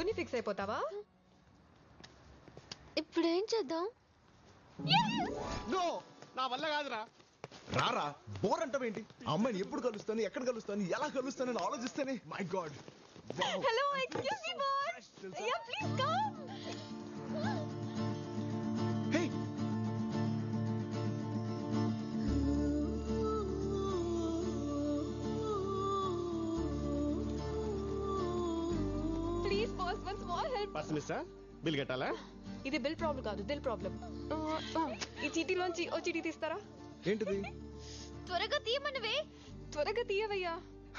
అనుకుని ఫిక్స్ అయిపోతావా? ఇప్పుడు ఏం చేద్దాం? నా వల్ల కాదురా. రారా బోర్ అంటావేంటి? అమ్మాయిని ఎప్పుడు కలుస్తాను, ఎక్కడ కలుస్తాను, ఎలా కలుస్తానని ఆలోచిస్తానే my god. Hello, excuse me boss. Yeah please come. Hey please boss, one small help. బస్ మిస్టర్, బిల్ కట్టాలా? ఇది బిల్ ప్రాబ్లం కాదు, దిల్ ప్రాబ్లం. ఈ చీటీలోంచి ఓ చీటీ తీస్తారా? ఏంటిది? త్వరగా తీయమనివే. త్వరగా తీయవయ్యా.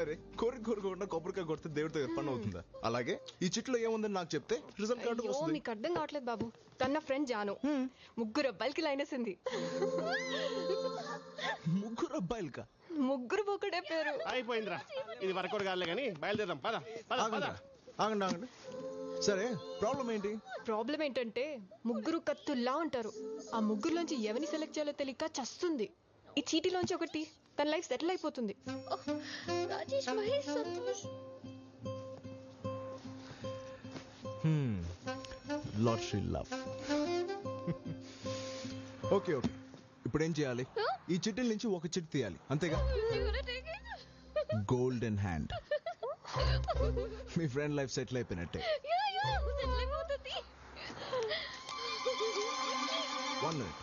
అరే కోరికుండా కొబ్బరికాయ కొడితే దేవుడితో పని అవుతుందా? అలాగే ఈ చిట్లో ఏముందని నాకు చెప్తే రిజల్ట్ కార్డు వస్తుంది. నీకు అర్థం కావట్లేదు బాబు. తన ఫ్రెండ్ జాను 3 అబ్బాయిలకి లైన్ వేసింది. 3 అబ్బాయిలకా? 3 ఒకటే పేరు. అయిపోయిందిరా, ఇది వరకు కాలే కానీ బయలుదేరాం. పద పద పద. ఆగండి. సరే ప్రాబ్లం ఏంటి? ప్రాబ్లం ఏంటంటే 3 కత్తుల్లా ఉంటారు. ఆ 3లోంచి ఎవరిని సెలెక్ట్ చేయాలో తెలియక చస్తుంది. ఈ చీటీలోంచి ఒకటి, తన లైఫ్ సెటిల్ అయిపోతుంది. Rajesh, Mahesh, Santosh. Lottery love. Okay ఇప్పుడు ఏం చేయాలి? ఈ చిట్టీల నుంచి ఒక చిట్టి తీయాలి, అంతేగా? Golden hand. మీ ఫ్రెండ్ లైఫ్ సెటిల్ అయిపోయినట్టే. 1 minute.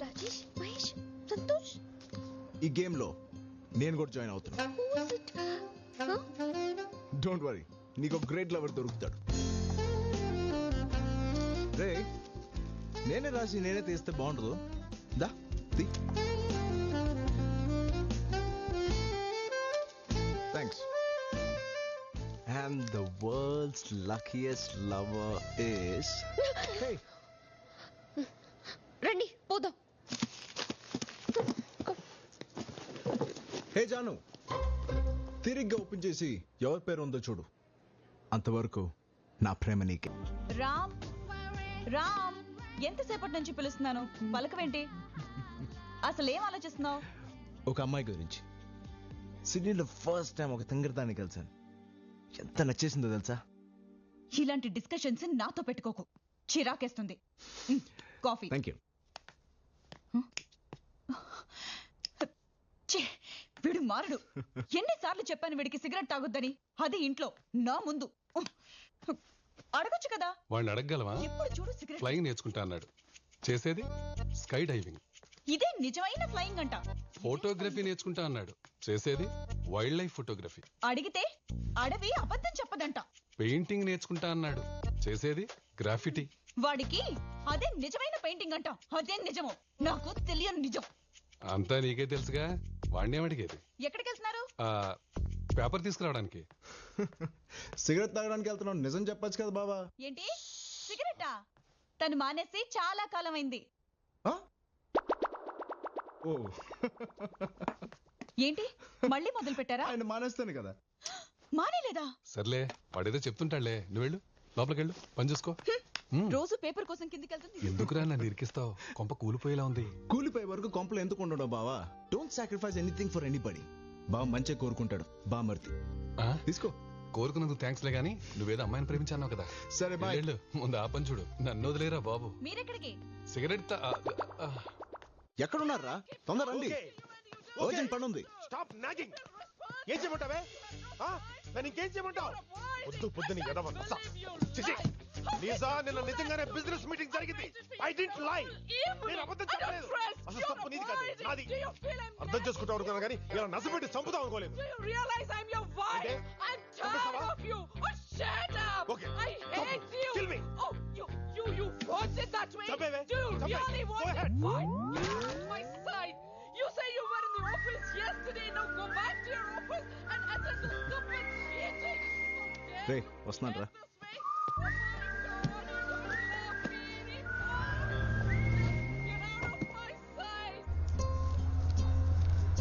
రాజేష్, మహేష్, సంతోష్. ఈ గేమ్ లో నేను కూడా జాయిన్ అవుతున్నా. డోంట్ వరీ, నీకు గ్రేట్ లవర్ దొరుకుతాడు. రే, నేనే రాసి నేనే తీస్తే బాగుండదు. దా తీ. Thanks. And the world's luckiest lover is... Hey! రండి పోదాం. హే జాను, తిరిగ్గా ఓపెన్ చేసి ఎవరి పేరు ఉందో చూడు. అంతవరకు నా ప్రేమ నీకే. రామ్, ఎంతసేపటి నుంచి పిలుస్తున్నాను, పలకవేంటి? అసలు ఏం ఆలోచిస్తున్నావు? ఒక అమ్మాయి గురించి. సిడ్నీలో ఫస్ట్ టైం ఒక తింగరదాన్ని కలిసాను. ఎంత నచ్చేసిందో తెలుసా? ఇలాంటి డిస్కషన్స్ నాతో పెట్టుకోకు, చిరాకేస్తుంది. కాఫీ. Thank you. వీడు మారడు. ఎన్నిసార్లు చెప్పాను వీడికి సిగరెట్ తాగొద్దని, అది ఇంట్లో నా ముందు. అడగొచ్చు కదా. వాడిని అడగగలవా? ఎప్పుడు చూడు సిగరెట్. ఫ్లయింగ్ నేర్చుకుంటా అన్నాడు, చేసేది స్కై డైవింగ్. ఇదే నిజమైన ఫ్లయింగ్ అంట. ఫోటోగ్రఫీ నేర్చుకుంటా అన్నాడు, చేసేది వైల్డ్ లైఫ్ ఫోటోగ్రఫీ. అడిగితే అడవి అబద్ధం చెప్పదంట. పెయింటింగ్ నేర్చుకుంటా అన్నాడు, చేసేది గ్రాఫిటీ. వాడికి అదే నిజమైన పెయింటింగ్ అంట. అదే నిజమో నాకు తెలియని నిజం. అంతా నీకే తెలుసుగా, వాడిని అడిగేది. ఎక్కడికి వెళ్తున్నారు? పేపర్ తీసుకురావడానికి. సిగరెట్ తాగడానికి వెళ్తున్నావు, నిజం చెప్పొచ్చు కదా బాబా. ఏంటి సిగరెటా? తను మానేసి చాలా కాలం అయింది. ఏంటి మళ్ళీ మొదలు పెట్టారా? ఆయన మానేస్తాను కదా. మానేలేదా? సర్లే, వాడేదో చెప్తుంటాడులే, నువ్వు వెళ్ళు, లోపలికి వెళ్ళు, పని చూసుకో. రోజు పేపర్ కోసం కిందికి వెళ్తుంది. ఎందుకురా నన్ను ఇరికిస్తావు? కొంప కూలిపోయేలా ఉంది. కూలిపోయే వరకు కొంపలు ఎందుకు ఉండడం బావా? Don't sacrifice anything for anybody. బా మంచిగా కోరుకుంటాడు బామర్తి. తీసుకో. కోరుకున్నందుకు థ్యాంక్స్ లే గానీ, నువ్వేదో అమ్మాయిని ప్రేమించాను కదా. సరే బాయ్. ముందు ఆ పని చూడు, నన్ను వదిలేరా బాబు. మీరెక్కడికి? సిగరెట్ ఎక్కడున్నారా? తొందర రండి, అర్జెంట్ పని ఉంది. Stop nagging. ఏం చేయమంటావే? నన్ను ఇంకేం చేయమంటావు? పొద్దుని నిజా, నిన్న నిజంగానే బిజినెస్ మీటింగ్ జరిగింది. ఐ డిడ్ంట్ లై. నేను అబద్ధం చెప్పలేదు. అసలు తప్పు నీది కాదు, నాది. అర్థం చేసుకుంటావు అనుకున్నా కానీ ఇలా నసపెట్టి చంపుతావు అనుకోలేదు. Okay, kill me. You forced it that way. Do you really want it? Fine. My side. You say you were in the office yesterday. Now go back to your office and attend the stupid meeting. రే, వస్తున్నాను రా.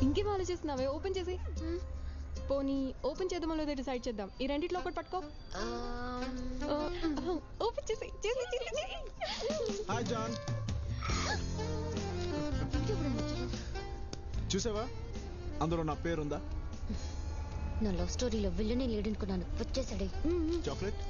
ఇంకేం ఆలోచిస్తున్నావే? Open చేసి. పోనీ open చేద్దామో లేదో decide చేద్దాం. ఈ రెండిట్లో ఒకటి పట్టుకో. ఓపెన్ చేసి హాయ్ జాన్, చూసావా అందులో నా పేరుందా? నా లవ్ స్టోరీలో విల్లనే లేడనుకున్నాను, వచ్చేసాడే. చాక్లెట్.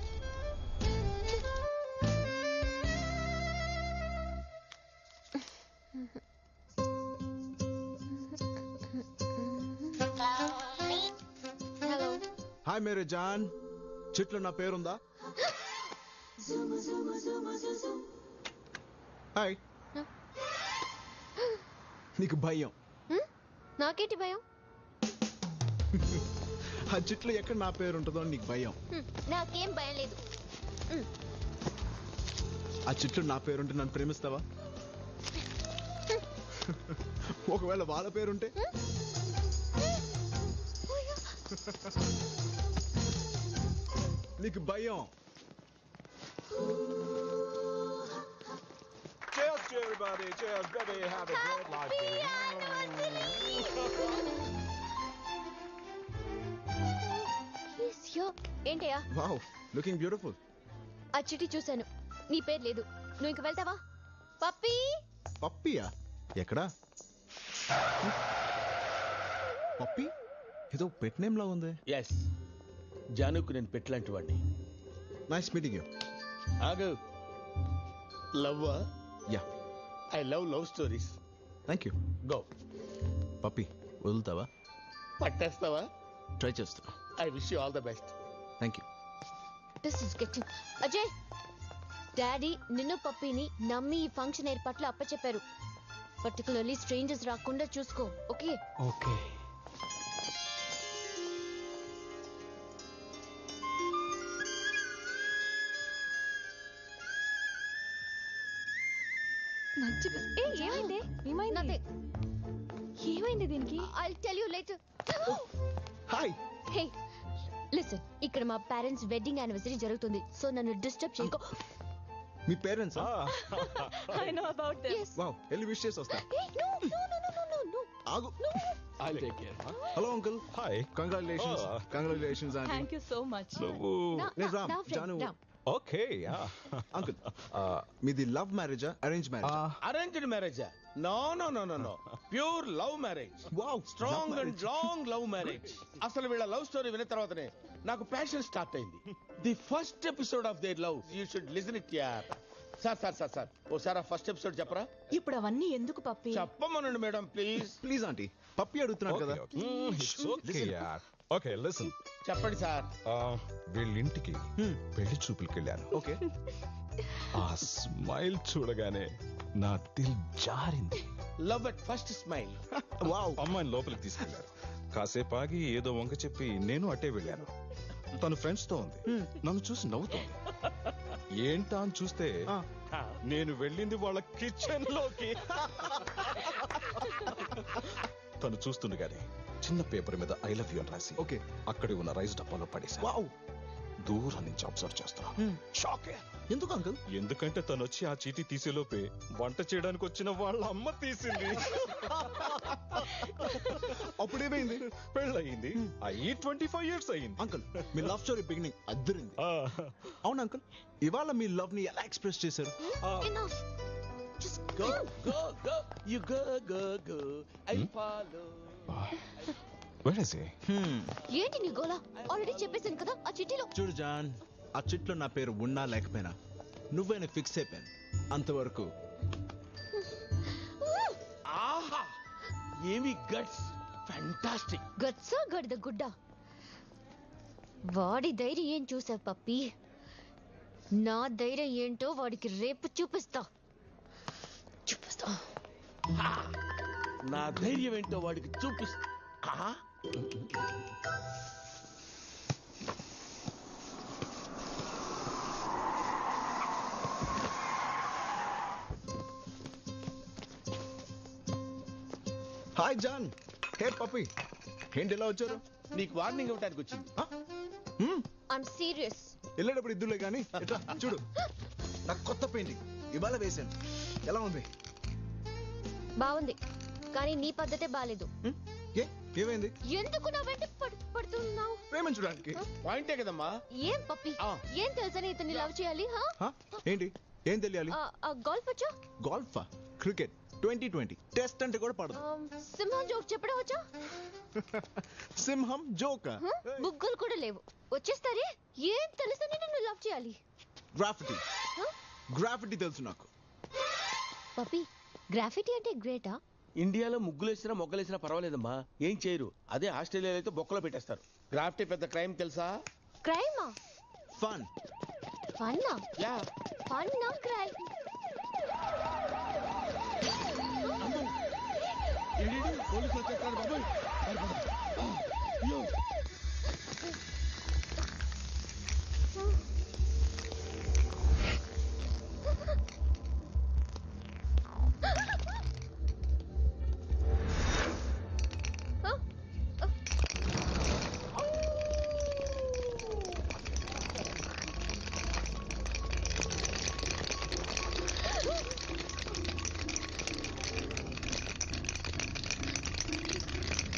హలో. హాయ్ మేరే జాన్, చెట్లు నా పేరుందా? హాయ్. నీకు భయం? నాకేంటి భయం? ఆ చెట్లు ఎక్కడ నా పేరు ఉంటుందో నీకు భయం. నాకేం భయం లేదు. ఆ చెట్లు నా పేరుంటే నన్ను ప్రేమిస్తావా? ఒకవేళ వాళ్ళ పేరుంటే? నీకు భయం. Cheers to everybody. Cheers, baby. Have a great life, baby. ఏంటయ్యా? Wow, looking beautiful. ఆ చిటి చూశాను, నీ పేరు లేదు. నువ్వు ఇంక వెళ్తావా? పప్పీ. పప్పియా? ఎక్కడా? పప్పి ఏదో పెట్ నేమ్ లా ఉంది. ఎస్, జానుకు నేను పెట్టలాంటి వాడిని. Nice meeting you. ఆగు. లవ్వా? Yeah. I love stories. Thank you. Go. Puppy వదులుతావా? పట్టేస్తావా? ట్రై చేస్తా. I wish you all the best. Thank you. This is getting. Ajay, daddy నిన్ను పప్పీని నమ్మి ఈ ఫంక్షన్ ఏర్పాట్లు అప్పచెప్పారు. పర్టికులర్లీ స్ట్రేంజర్స్ రాకుండా చూసుకో, ఓకే? ఓకే. మంచి ఏమైంది? ఏమైంది? ఏమైంది దీనికి? I'll tell you later. Hi. Hey, listen. ఇక్కడ మా పేరెంట్స్ వెడ్డింగ్ యానివర్సరీ జరుగుతుంది, సో నన్ను డిస్టర్బ్ చేయకో. మీ parents? I know about them. Yes. Wow, వెళ్ళి విష్ చేసి వస్తా. Hey, no. ఆగు. I'll take care. Hello uncle. Hi. Congratulations. Congratulations aunty. Thank you so much. నువ్వు నేను Ram, Now, friend, Janu. Ram. Okay. Uncle, మీది లవ్ మ్యారేజా అరేంజ్ మ్యారేజా? అరేంజ్డ్ మ్యారేజా? No. Pure love marriage. Wow, strong and long love marriage. అసలు వీళ్ళ లవ్ స్టోరీ విన్న తర్వాతనే నాకు ప్యాషన్ స్టార్ట్ అయింది. The first episode of their love you should listen it యార్. సార్ ఓసారి ఆ ఫస్ట్ ఎపిసోడ్ చెప్పరా? ఇప్పుడు అవన్నీ ఎందుకు పప్పి? చెప్పమనండి మేడం, ప్లీజ్. ప్లీజ్ ఆంటీ, పప్పి అడుగుతున్నాడు కదా. ఓకే యార్. Okay listen. చెప్పండి సార్. వీళ్ళింటికి పెళ్లి చూపులకి వెళ్ళాను. ఓకే. ఆ స్మైల్ చూడగానే నా దిల్ జారింది. Love at first smile. Wow. అమ్మాయిని లోపలికి తీసుకెళ్లారు. కాసేపు ఆగి ఏదో వంక చెప్పి నేను అట్టే వెళ్ళాను. తను ఫ్రెండ్స్ తో ఉంది. నన్ను చూసి నవ్వుతోంది. ఏంటా అని చూస్తే నేను వెళ్ళింది వాళ్ళ కిచెన్ లోకి. తను చూస్తుండగానే చిన్న పేపర్ మీద ఐ లవ్ యూ అని రాసి ఓకే. అక్కడే ఉన్న రైస్ డబ్బాలో పడేసా. వావ్. దూరం నుంచి అబ్జర్వ్ చేస్తున్నా. షాక్. ఎందుకు అంకుల్? ఎందుకంటే తను వచ్చి ఆ చీటీ తీసేలోపే వంట చేయడానికి వచ్చిన వాళ్ళ అమ్మ తీసింది. అప్పుడేమైంది? పెళ్ళయింది. అయ్యి 25 years అయ్యింది. అంకుల్, మీ లవ్ స్టోరీ బిగినింగ్ అద్దరింది. అవును అంకుల్, ఇవాళ మీ లవ్ ని ఎలా ఎక్స్ప్రెస్ చేశారు? Enough. Just Go. You go. I follow. Where is he? ఏంటి నీ గోలా? ఆల్రెడీ చెప్పేశాను కదా ఆ చిట్టిలో. చూడు జాన్, ఆ చెట్లో నా పేరు ఉన్నా లేకపోయినా నువ్వైనా ఫిక్స్ అయిపోయాను. అంతవరకు. ఆహా, ఏమి గట్స్. ఫ్యాంటాస్టిక్. గట్సా గడిద గుడ్డ. వాడి ధైర్యం ఏం చూసావు పప్పి? నా ధైర్యం ఏంటో వాడికి రేపు చూపిస్తా. నా ధైర్యం ఏంటో వాడికి చూపిస్తా. Hi John. హే పప్పి, ఏంటి ఎలా వచ్చారు? నీకు వార్నింగ్ ఇవ్వడానికి వచ్చింది. I'm serious. వెళ్ళేటప్పుడు ఇద్దులే కానీ ఎట్లా చూడు, నాకు కొత్త పెయింటింగ్ ఇవాళ వేశాను. ఎలా ఉంది? బాగుంది, కానీ నీ పద్ధతే బాలేదు. ఏమైంది? ఎందుకు నా వెంట ప్రేమించడానికి. పాయింటే కదమ్మా. ఏం పప్పి ఆ. ఏం తెలుసని ఇతన్ని లవ్ చేయాలి హ? ఏంటి ఏం తెలియాలి? గోల్ఫ్ వచ్చా? గోల్ఫా, క్రికెట్, 2020 టెస్ట్ అంటే కూడా పడదు. సింహం జోక్ చెప్పడం వచ్చా? సింహం జోకా? ముగ్గులు కూడా లేవు. వచ్చేస్తారే. ఏం తెలుసని నన్ను లవ్ చేయాలి? గ్రాఫిటీ. గ్రాఫిటీ తెలుసు నాకు. పప్పి గ్రాఫిటీ అంటే గ్రేటా? ఇండియాలో ముగ్గులేసినా మొగ్గలేసినా పర్వాలేదమ్మా, ఏం చేయరు. అదే ఆస్ట్రేలియాలో అయితే బొక్కలో పెట్టేస్తారు. గ్రాఫ్టీ పెద్ద క్రైమ్ తెలుసా? క్రైమా? ఫన్. ఫన్నా? యా. ఫన్నా క్రైమ్? పోలీసులు వచ్చేస్తారు బాబు.